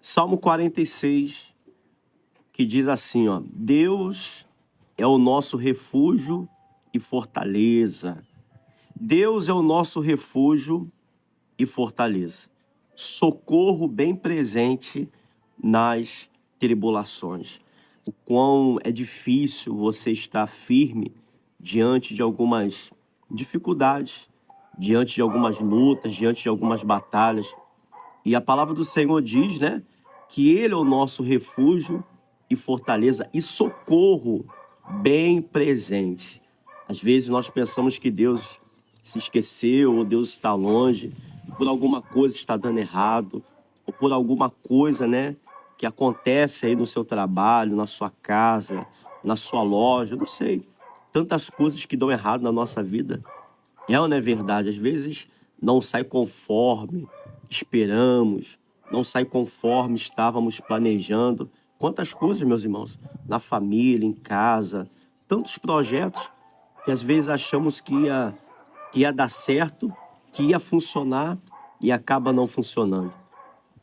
Salmo 46, que diz assim, ó: Deus é o nosso refúgio e fortaleza. Deus é o nosso refúgio e fortaleza. Socorro bem presente nas tribulações. O quão é difícil você estar firme diante de algumas dificuldades, diante de algumas lutas, diante de algumas batalhas. E a palavra do Senhor diz, né, que Ele é o nosso refúgio e fortaleza e socorro bem presente. Às vezes nós pensamos que Deus se esqueceu, ou Deus está longe, por alguma coisa está dando errado, ou por alguma coisa, né, que acontece aí no seu trabalho, na sua casa, na sua loja, não sei. Tantas coisas que dão errado na nossa vida. É ou não é verdade? Às vezes não sai conforme esperamos, não sai conforme estávamos planejando. Quantas coisas, meus irmãos, na família, em casa, tantos projetos que às vezes achamos que ia dar certo, que ia funcionar e acaba não funcionando.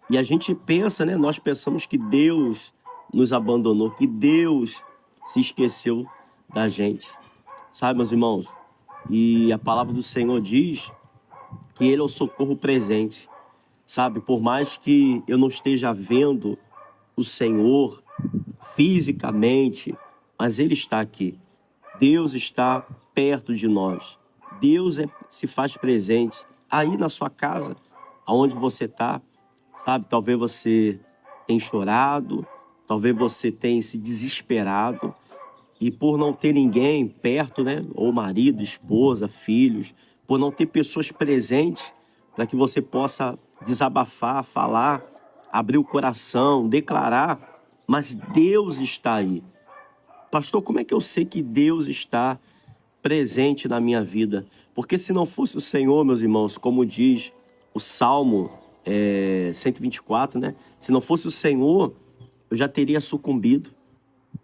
E a gente pensa, né? Nós pensamos que Deus nos abandonou, que Deus se esqueceu da gente. Sabe, meus irmãos? E a palavra do Senhor diz que Ele é o socorro presente. Sabe, por mais que eu não esteja vendo o Senhor fisicamente, mas Ele está aqui. Deus está perto de nós. Deus se faz presente aí na sua casa, aonde você está. Sabe, talvez você tenha chorado, talvez você tenha se desesperado, e por não ter ninguém perto, né, ou marido, esposa, filhos, por não ter pessoas presentes para que você possa desabafar, falar, abrir o coração, declarar, mas Deus está aí. Pastor, como é que eu sei que Deus está presente na minha vida? Porque se não fosse o Senhor, meus irmãos, como diz o Salmo 124, né? Se não fosse o Senhor, eu já teria sucumbido,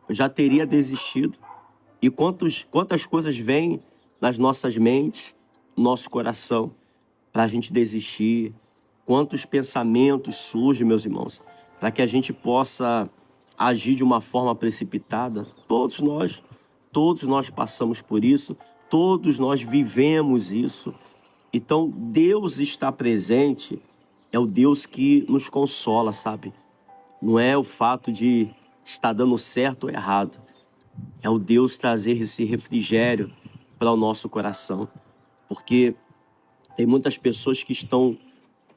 eu já teria desistido. E quantas coisas vêm nas nossas mentes, no nosso coração, para a gente desistir. Quantos pensamentos surgem, meus irmãos, para que a gente possa agir de uma forma precipitada. Todos nós passamos por isso, todos nós vivemos isso. Então, Deus está presente, é o Deus que nos consola, sabe? Não é o fato de estar dando certo ou errado. É o Deus trazer esse refrigério para o nosso coração. Porque tem muitas pessoas que estão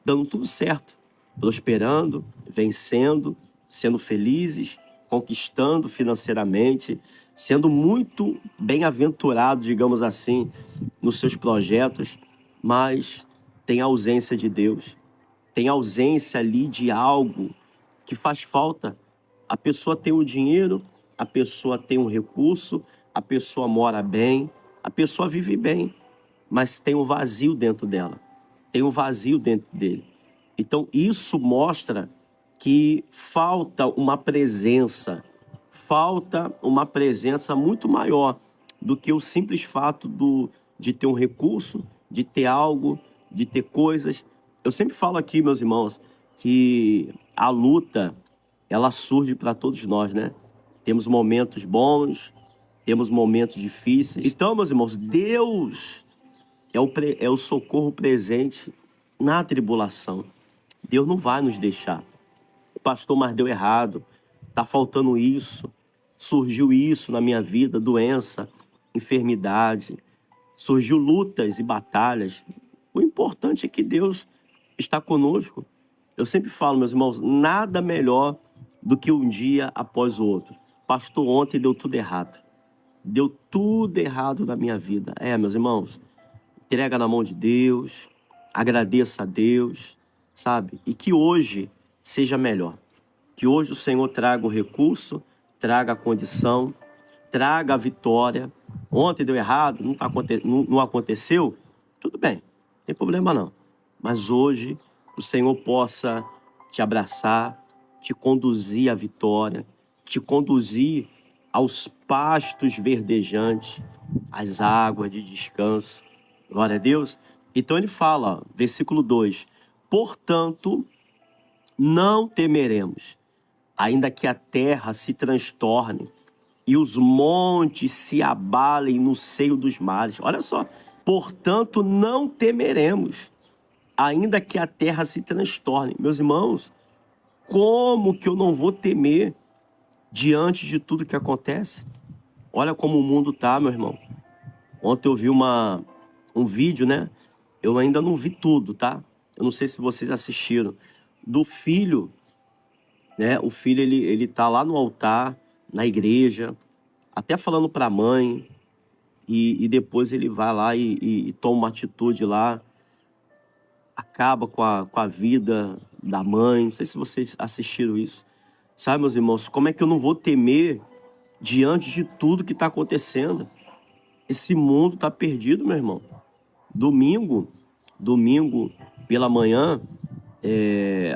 dando tudo certo, prosperando, vencendo, sendo felizes, conquistando financeiramente, sendo muito bem-aventurado, digamos assim, nos seus projetos, mas tem ausência de Deus, tem ausência ali de algo que faz falta. A pessoa tem o dinheiro, a pessoa tem um recurso, a pessoa mora bem, a pessoa vive bem, mas tem um vazio dentro dela, tem um vazio dentro dele. Então isso mostra que falta uma presença muito maior do que o simples fato de ter um recurso, de ter algo, de ter coisas. Eu sempre falo aqui, meus irmãos, que a luta, ela surge para todos nós, né? Temos momentos bons, temos momentos difíceis. Então, meus irmãos, Deus é o socorro presente na tribulação. Deus não vai nos deixar. O pastor, mas deu errado, está faltando isso, surgiu isso na minha vida, doença, enfermidade, surgiu lutas e batalhas. O importante é que Deus está conosco. Eu sempre falo, meus irmãos, nada melhor do que um dia após o outro. Pastor, ontem deu tudo errado. Deu tudo errado na minha vida. Meus irmãos, entrega na mão de Deus, agradeça a Deus, sabe? E que hoje seja melhor. Que hoje o Senhor traga o recurso, traga a condição, traga a vitória. Ontem deu errado, não aconteceu, tudo bem, não tem problema não. Mas hoje o Senhor possa te abraçar, te conduzir à vitória, te conduzir aos pastos verdejantes, às águas de descanso. Glória a Deus. Então ele fala, ó, versículo 2: portanto, não temeremos, ainda que a terra se transtorne e os montes se abalem no seio dos mares. Olha só, portanto, não temeremos, ainda que a terra se transtorne. Meus irmãos, como que eu não vou temer diante de tudo que acontece? Olha como o mundo tá, meu irmão. Ontem eu vi um vídeo, né? Eu ainda não vi tudo, tá? Eu não sei se vocês assistiram. Do filho, né? O filho, ele tá lá no altar, na igreja, até falando para a mãe, e depois ele vai lá e toma uma atitude lá, acaba com a vida da mãe. Não sei se vocês assistiram isso. Sabe, meus irmãos, como é que eu não vou temer diante de tudo que está acontecendo? Esse mundo está perdido, meu irmão. Domingo pela manhã,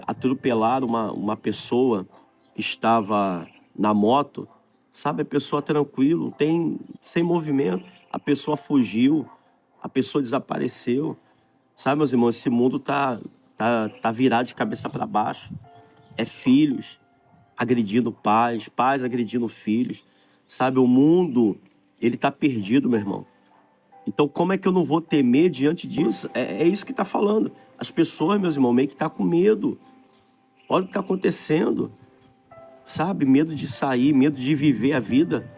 atropelaram uma pessoa que estava na moto, sabe? A pessoa tranquilo, sem movimento, a pessoa fugiu, a pessoa desapareceu. Sabe, meus irmãos, esse mundo tá virado de cabeça para baixo. É filhos agredindo pais, pais agredindo filhos. Sabe, o mundo, ele tá perdido, meu irmão. Então, como é que eu não vou temer diante disso? É isso que está falando. As pessoas, meus irmãos, meio que tá com medo. Olha o que está acontecendo. Sabe? Medo de sair, medo de viver a vida.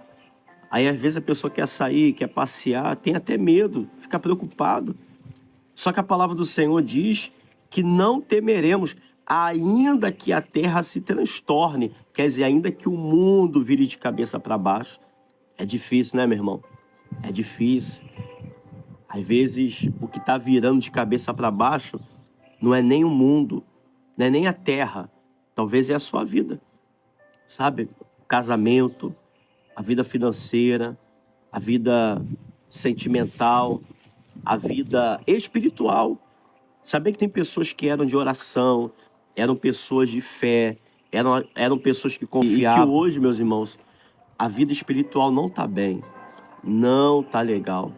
Aí, às vezes, a pessoa quer sair, quer passear, tem até medo, fica preocupado. Só que a palavra do Senhor diz que não temeremos, ainda que a terra se transtorne. Quer dizer, ainda que o mundo vire de cabeça para baixo. É difícil, né, meu irmão? É difícil. Às vezes, o que está virando de cabeça para baixo não é nem o mundo, não é nem a terra. Talvez é a sua vida, sabe? O casamento, a vida financeira, a vida sentimental, a vida espiritual. Saber que tem pessoas que eram de oração, eram pessoas de fé, eram pessoas que confiavam. E que hoje, meus irmãos, a vida espiritual não está bem, não está legal.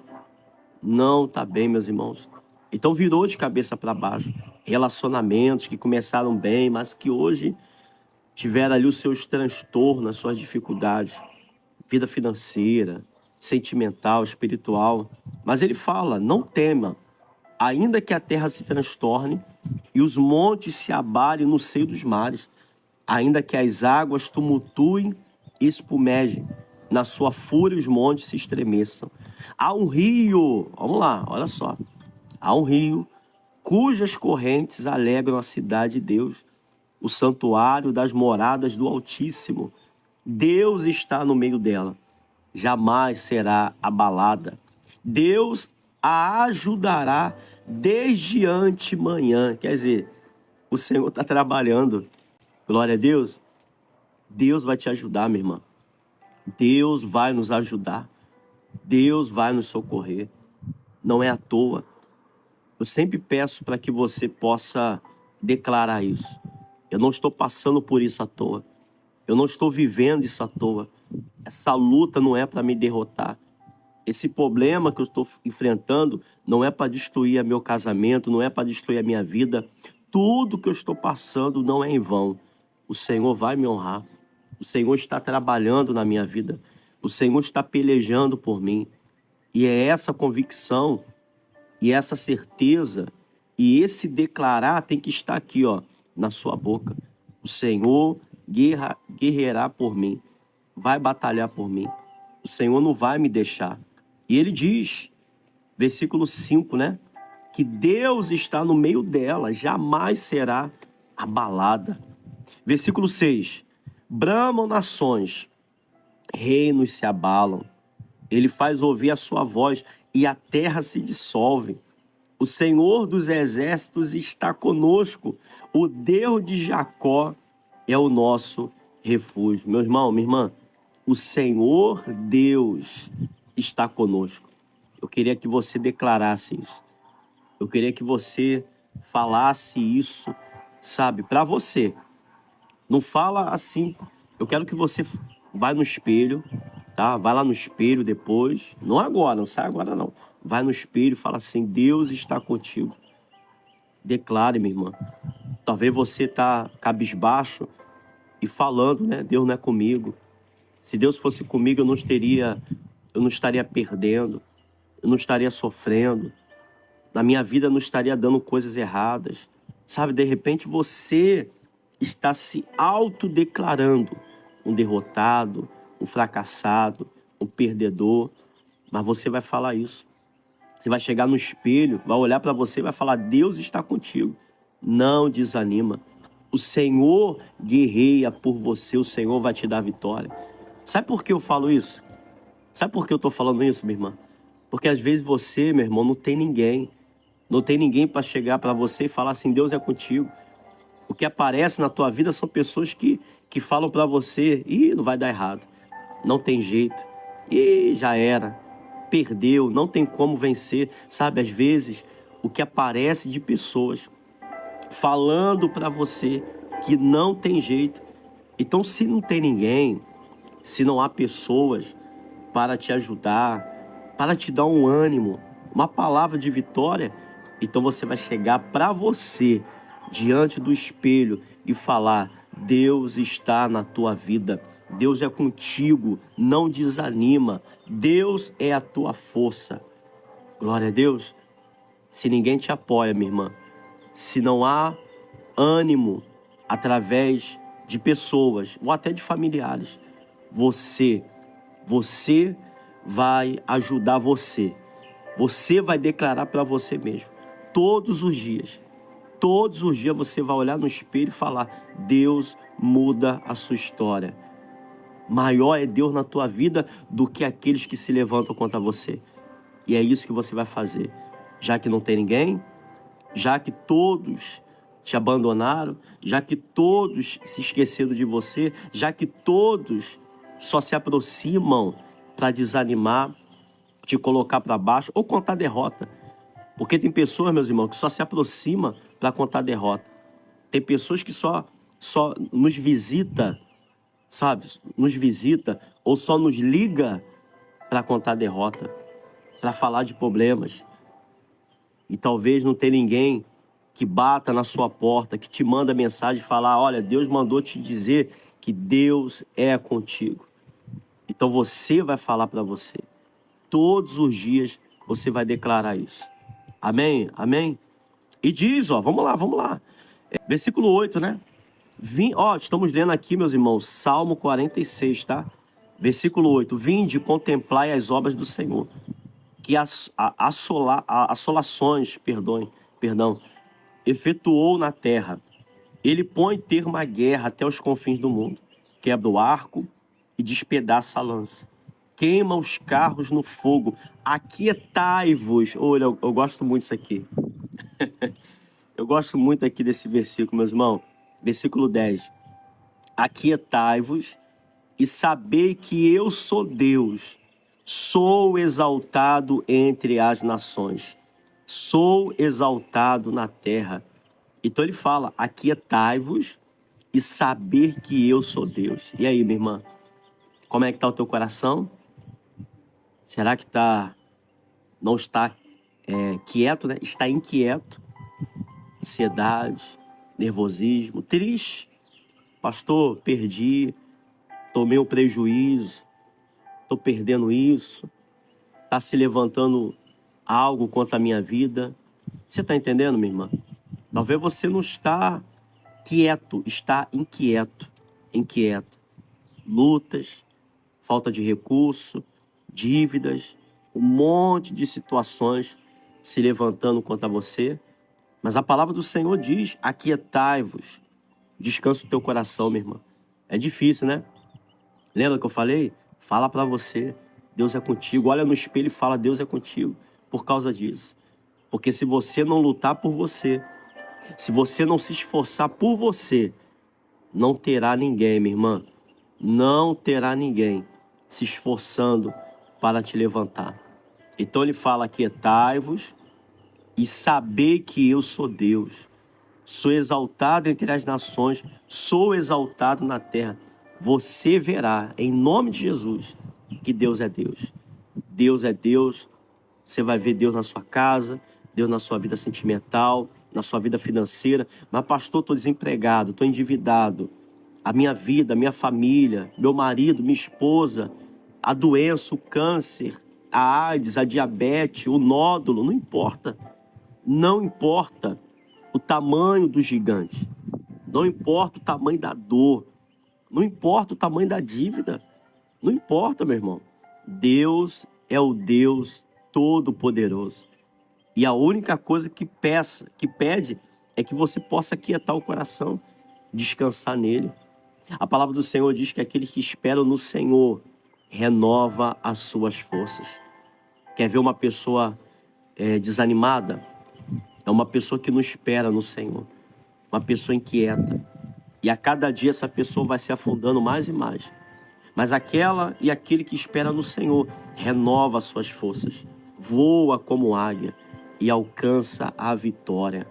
Não tá bem, meus irmãos. Então virou de cabeça para baixo. Relacionamentos que começaram bem, mas que hoje tiveram ali os seus transtornos, as suas dificuldades. Vida financeira, sentimental, espiritual. Mas ele fala, não tema, ainda que a terra se transtorne e os montes se abalem no seio dos mares, ainda que as águas tumultuem e espumejem, na sua fúria os montes se estremeçam. Há um rio, vamos lá, olha só. Há um rio cujas correntes alegram a cidade de Deus, o santuário das moradas do Altíssimo. Deus está no meio dela, jamais será abalada. Deus a ajudará desde antemanhã. Quer dizer, o Senhor está trabalhando. Glória a Deus. Deus vai te ajudar, minha irmã. Deus vai nos ajudar. Deus vai nos socorrer. Não é à toa. Eu sempre peço para que você possa declarar isso. Eu não estou passando por isso à toa. Eu não estou vivendo isso à toa. Essa luta não é para me derrotar. Esse problema que eu estou enfrentando não é para destruir meu casamento, não é para destruir a minha vida. Tudo que eu estou passando não é em vão. O Senhor vai me honrar. O Senhor está trabalhando na minha vida. O Senhor está pelejando por mim. E é essa convicção, e essa certeza, e esse declarar tem que estar aqui, ó, na sua boca. O Senhor guerreará por mim. Vai batalhar por mim. O Senhor não vai me deixar. E ele diz, versículo 5, né? Que Deus está no meio dela, jamais será abalada. Versículo 6. Bramam nações, reinos se abalam. Ele faz ouvir a sua voz e a terra se dissolve. O Senhor dos exércitos está conosco. O Deus de Jacó é o nosso refúgio. Meu irmão, minha irmã, o Senhor Deus está conosco. Eu queria que você declarasse isso. Eu queria que você falasse isso, sabe, para você. Não fala assim. Eu quero que você vá no espelho, tá? Vai lá no espelho depois. Não agora, não sai agora não. Vai no espelho e fala assim, Deus está contigo. Declare, minha irmã. Talvez você está cabisbaixo e falando, né? Deus não é comigo. Se Deus fosse comigo, eu não estaria perdendo, eu não estaria sofrendo, na minha vida não estaria dando coisas erradas. Sabe, de repente você está se autodeclarando um derrotado, um fracassado, um perdedor, mas você vai falar isso. Você vai chegar no espelho, vai olhar para você e vai falar: Deus está contigo. Não desanima. O Senhor guerreia por você, o Senhor vai te dar vitória. Sabe por que eu falo isso? Sabe por que eu estou falando isso, minha irmã? Porque às vezes você, meu irmão, não tem ninguém. Não tem ninguém para chegar para você e falar assim: Deus é contigo. O que aparece na tua vida são pessoas que falam para você: ih, não vai dar errado, não tem jeito, ih, já era, perdeu, não tem como vencer. Sabe, às vezes o que aparece de pessoas falando para você que não tem jeito. Então, se não tem ninguém, se não há pessoas para te ajudar, para te dar um ânimo, uma palavra de vitória, então você vai chegar para você diante do espelho e falar: Deus está na tua vida, Deus é contigo, não desanima, Deus é a tua força. Glória a Deus. Se ninguém te apoia, minha irmã, se não há ânimo através de pessoas ou até de familiares, você vai ajudar você. Você vai declarar para você mesmo. Todos os dias você vai olhar no espelho e falar: Deus muda a sua história. Maior é Deus na tua vida do que aqueles que se levantam contra você. E é isso que você vai fazer. Já que não tem ninguém, já que todos te abandonaram, já que todos se esqueceram de você, já que todos só se aproximam para desanimar, te colocar para baixo ou contar derrota. Porque tem pessoas, meus irmãos, que só se aproximam para contar derrota. Tem pessoas que só nos visita, sabe? Nos visita ou só nos liga para contar derrota, para falar de problemas. E talvez não tenha ninguém que bata na sua porta, que te manda mensagem e falar: olha, Deus mandou te dizer que Deus é contigo. Então você vai falar para você. Todos os dias você vai declarar isso. Amém? Amém? E diz, ó, vamos lá. Versículo 8, né? Estamos lendo aqui, meus irmãos, Salmo 46, tá? Versículo 8. Vinde, contemplai as obras do Senhor, que assolações, efetuou na terra. Ele põe termo à guerra até os confins do mundo. Quebra o arco e despedaça a lança. Queima os carros no fogo. Aquietai-vos. Olha, eu gosto muito disso aqui. Eu gosto muito aqui desse versículo, meus irmãos. Versículo 10. Aquietai-vos e sabei que eu sou Deus. Sou exaltado entre as nações. Sou exaltado na terra. Então ele fala: aquietai-vos e saber que eu sou Deus. E aí, minha irmã? Como é que está o teu coração? Será que não está quieto, né? Está inquieto? Ansiedade, nervosismo, triste. Pastor, perdi, tomei um prejuízo, estou perdendo isso. Está se levantando algo contra a minha vida. Você está entendendo, minha irmã? Talvez você não está quieto, está inquieto. Lutas, falta de recurso, dívidas, um monte de situações se levantando contra você. Mas a palavra do Senhor diz: aquietai-vos. Descansa o teu coração, minha irmã. É difícil, né? Lembra que eu falei? Fala para você: Deus é contigo. Olha no espelho e fala: Deus é contigo. Por causa disso. Porque se você não lutar por você, se você não se esforçar por você, não terá ninguém, minha irmã. Não terá ninguém se esforçando para te levantar. Então ele fala: aquietai-vos e sabei que eu sou Deus. Sou exaltado entre as nações, sou exaltado na terra. Você verá, em nome de Jesus, que Deus é Deus. Deus é Deus. Você vai ver Deus na sua casa, Deus na sua vida sentimental, na sua vida financeira. Mas pastor, estou desempregado, estou endividado. A minha vida, a minha família, meu marido, minha esposa, a doença, o câncer, a AIDS, a diabetes, o nódulo, não importa. Não importa o tamanho do gigante. Não importa o tamanho da dor. Não importa o tamanho da dívida. Não importa, meu irmão. Deus é o Deus Todo-Poderoso. E a única coisa que pede é que você possa aquietar o coração, descansar nele. A palavra do Senhor diz que aquele que espera no Senhor renova as suas forças. Quer ver uma pessoa desanimada? É uma pessoa que não espera no Senhor. Uma pessoa inquieta. E a cada dia essa pessoa vai se afundando mais e mais. Mas aquela e aquele que espera no Senhor renova as suas forças. Voa como águia e alcança a vitória.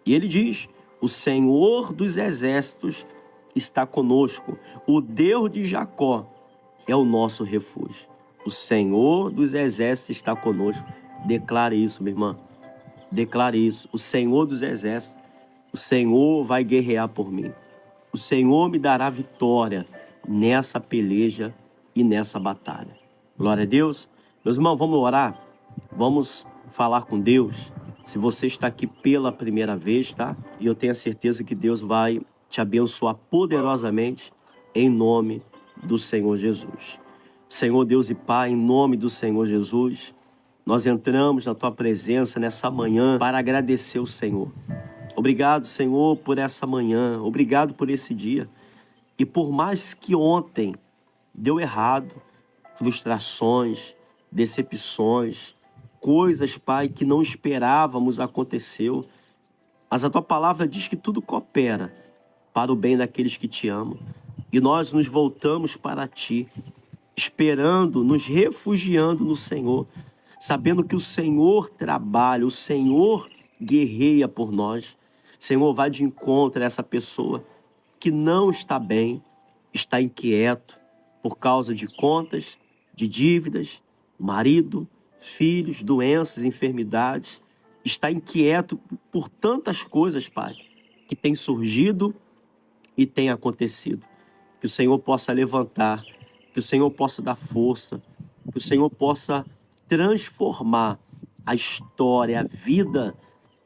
E ele diz: o Senhor dos exércitos está conosco. O Deus de Jacó é o nosso refúgio. O Senhor dos exércitos está conosco. Declare isso, minha irmã. Declare isso. O Senhor dos exércitos, o Senhor vai guerrear por mim. O Senhor me dará vitória nessa peleja e nessa batalha. Glória a Deus. Meus irmãos, vamos orar. Vamos falar com Deus. Se você está aqui pela primeira vez, tá? E eu tenho a certeza que Deus vai te abençoar poderosamente em nome do Senhor Jesus. Senhor Deus e Pai, em nome do Senhor Jesus, nós entramos na Tua presença nessa manhã para agradecer o Senhor. Obrigado, Senhor, por essa manhã. Obrigado por esse dia. E por mais que ontem deu errado, frustrações, decepções, coisas, Pai, que não esperávamos aconteceu, mas a Tua palavra diz que tudo coopera para o bem daqueles que Te amam. E nós nos voltamos para Ti, esperando, nos refugiando no Senhor, sabendo que o Senhor trabalha, o Senhor guerreia por nós. Senhor, vai de encontro a essa pessoa que não está bem, está inquieto por causa de contas, de dívidas, marido, filhos, doenças, enfermidades. Está inquieto por tantas coisas, Pai, que tem surgido e tem acontecido. Que o Senhor possa levantar, que o Senhor possa dar força, que o Senhor possa transformar a história, a vida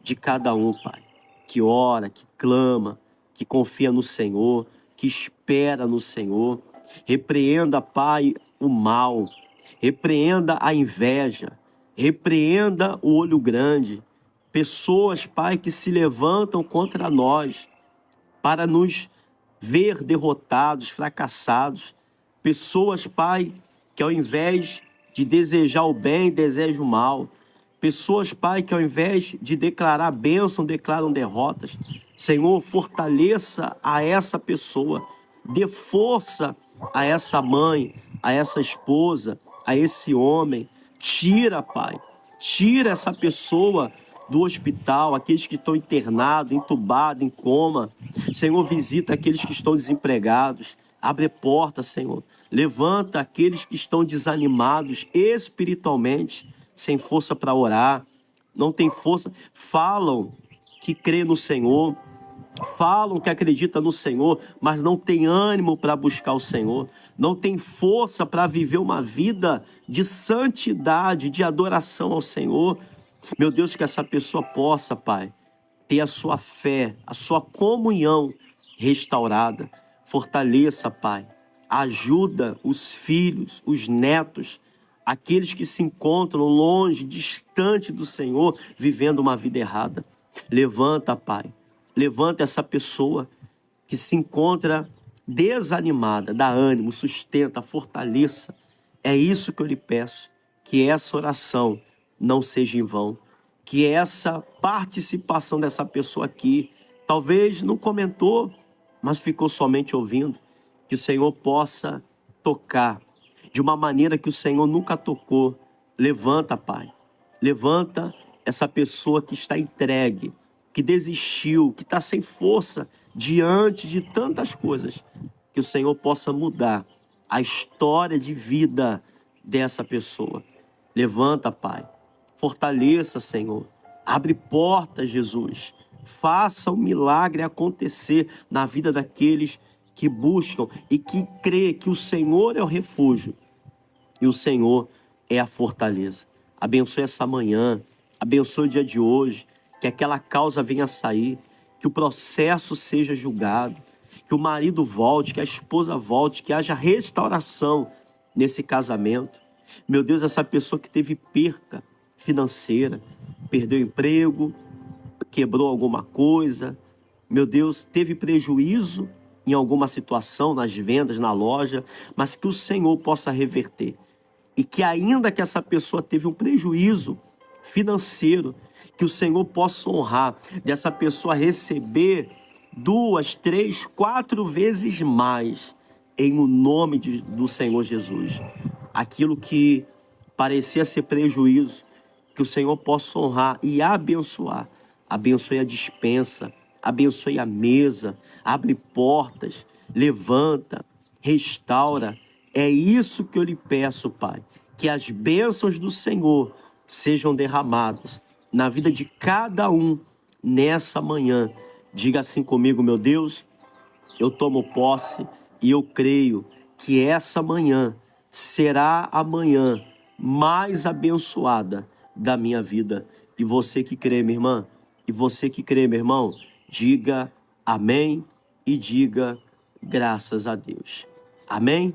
de cada um, Pai, que ora, que clama, que confia no Senhor, que espera no Senhor. Repreenda, Pai, o mal, repreenda a inveja, repreenda o olho grande. Pessoas, Pai, que se levantam contra nós para nos ver derrotados, fracassados. Pessoas, Pai, que ao invés de desejar o bem, desejam o mal. Pessoas, Pai, que ao invés de declarar bênção, declaram derrotas. Senhor, fortaleça a essa pessoa, dê força a essa mãe, a essa esposa, a esse homem. Tira, Pai, tira essa pessoa do hospital, aqueles que estão internados, entubados, em coma. Senhor, visita aqueles que estão desempregados. Abre porta, Senhor. Levanta aqueles que estão desanimados espiritualmente, sem força para orar, não tem força. Falam que crê no Senhor, falam que acredita no Senhor, mas não tem ânimo para buscar o Senhor, não tem força para viver uma vida de santidade, de adoração ao Senhor. Meu Deus, que essa pessoa possa, Pai, ter a sua fé, a sua comunhão restaurada. Fortaleça, Pai, ajuda os filhos, os netos, aqueles que se encontram longe, distante do Senhor, vivendo uma vida errada. Levanta, Pai, levanta essa pessoa que se encontra desanimada, dá ânimo, sustenta, fortaleça. É isso que eu lhe peço, que essa oração não seja em vão, que essa participação dessa pessoa aqui, talvez não comentou, mas ficou somente ouvindo, que o Senhor possa tocar de uma maneira que o Senhor nunca tocou. Levanta, Pai, levanta essa pessoa que está entregue, que desistiu, que está sem força diante de tantas coisas, que o Senhor possa mudar a história de vida dessa pessoa. Levanta, Pai, fortaleça, Senhor, abre portas, Jesus, Faça o milagre acontecer na vida daqueles que buscam e que crê que o Senhor é o refúgio e o Senhor é a fortaleza. Abençoe essa manhã, abençoe o dia de hoje, que aquela causa venha a sair, que o processo seja julgado, que o marido volte, que a esposa volte, que haja restauração nesse casamento. Meu Deus, essa pessoa que teve perca financeira, perdeu o emprego, quebrou alguma coisa, meu Deus, teve prejuízo em alguma situação, nas vendas, na loja, mas que o Senhor possa reverter. E que ainda que essa pessoa teve um prejuízo financeiro, que o Senhor possa honrar, dessa pessoa receber 2, 3, 4 vezes mais, em o nome do Senhor Jesus. Aquilo que parecia ser prejuízo, que o Senhor possa honrar e abençoar. Abençoe a despensa, abençoe a mesa, abre portas, levanta, restaura. É isso que eu lhe peço, Pai, que as bênçãos do Senhor sejam derramadas na vida de cada um nessa manhã. Diga assim comigo, meu Deus, eu tomo posse e eu creio que essa manhã será a manhã mais abençoada da minha vida. E você que crê, minha irmã, e você que crê, meu irmão, diga amém e diga graças a Deus. Amém?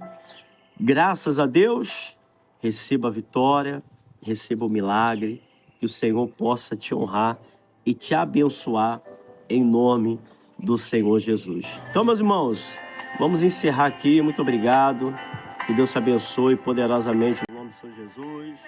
Graças a Deus, receba a vitória, receba o milagre, que o Senhor possa te honrar e te abençoar em nome do Senhor Jesus. Então, meus irmãos, vamos encerrar aqui. Muito obrigado. Que Deus te abençoe poderosamente em nome do Senhor Jesus.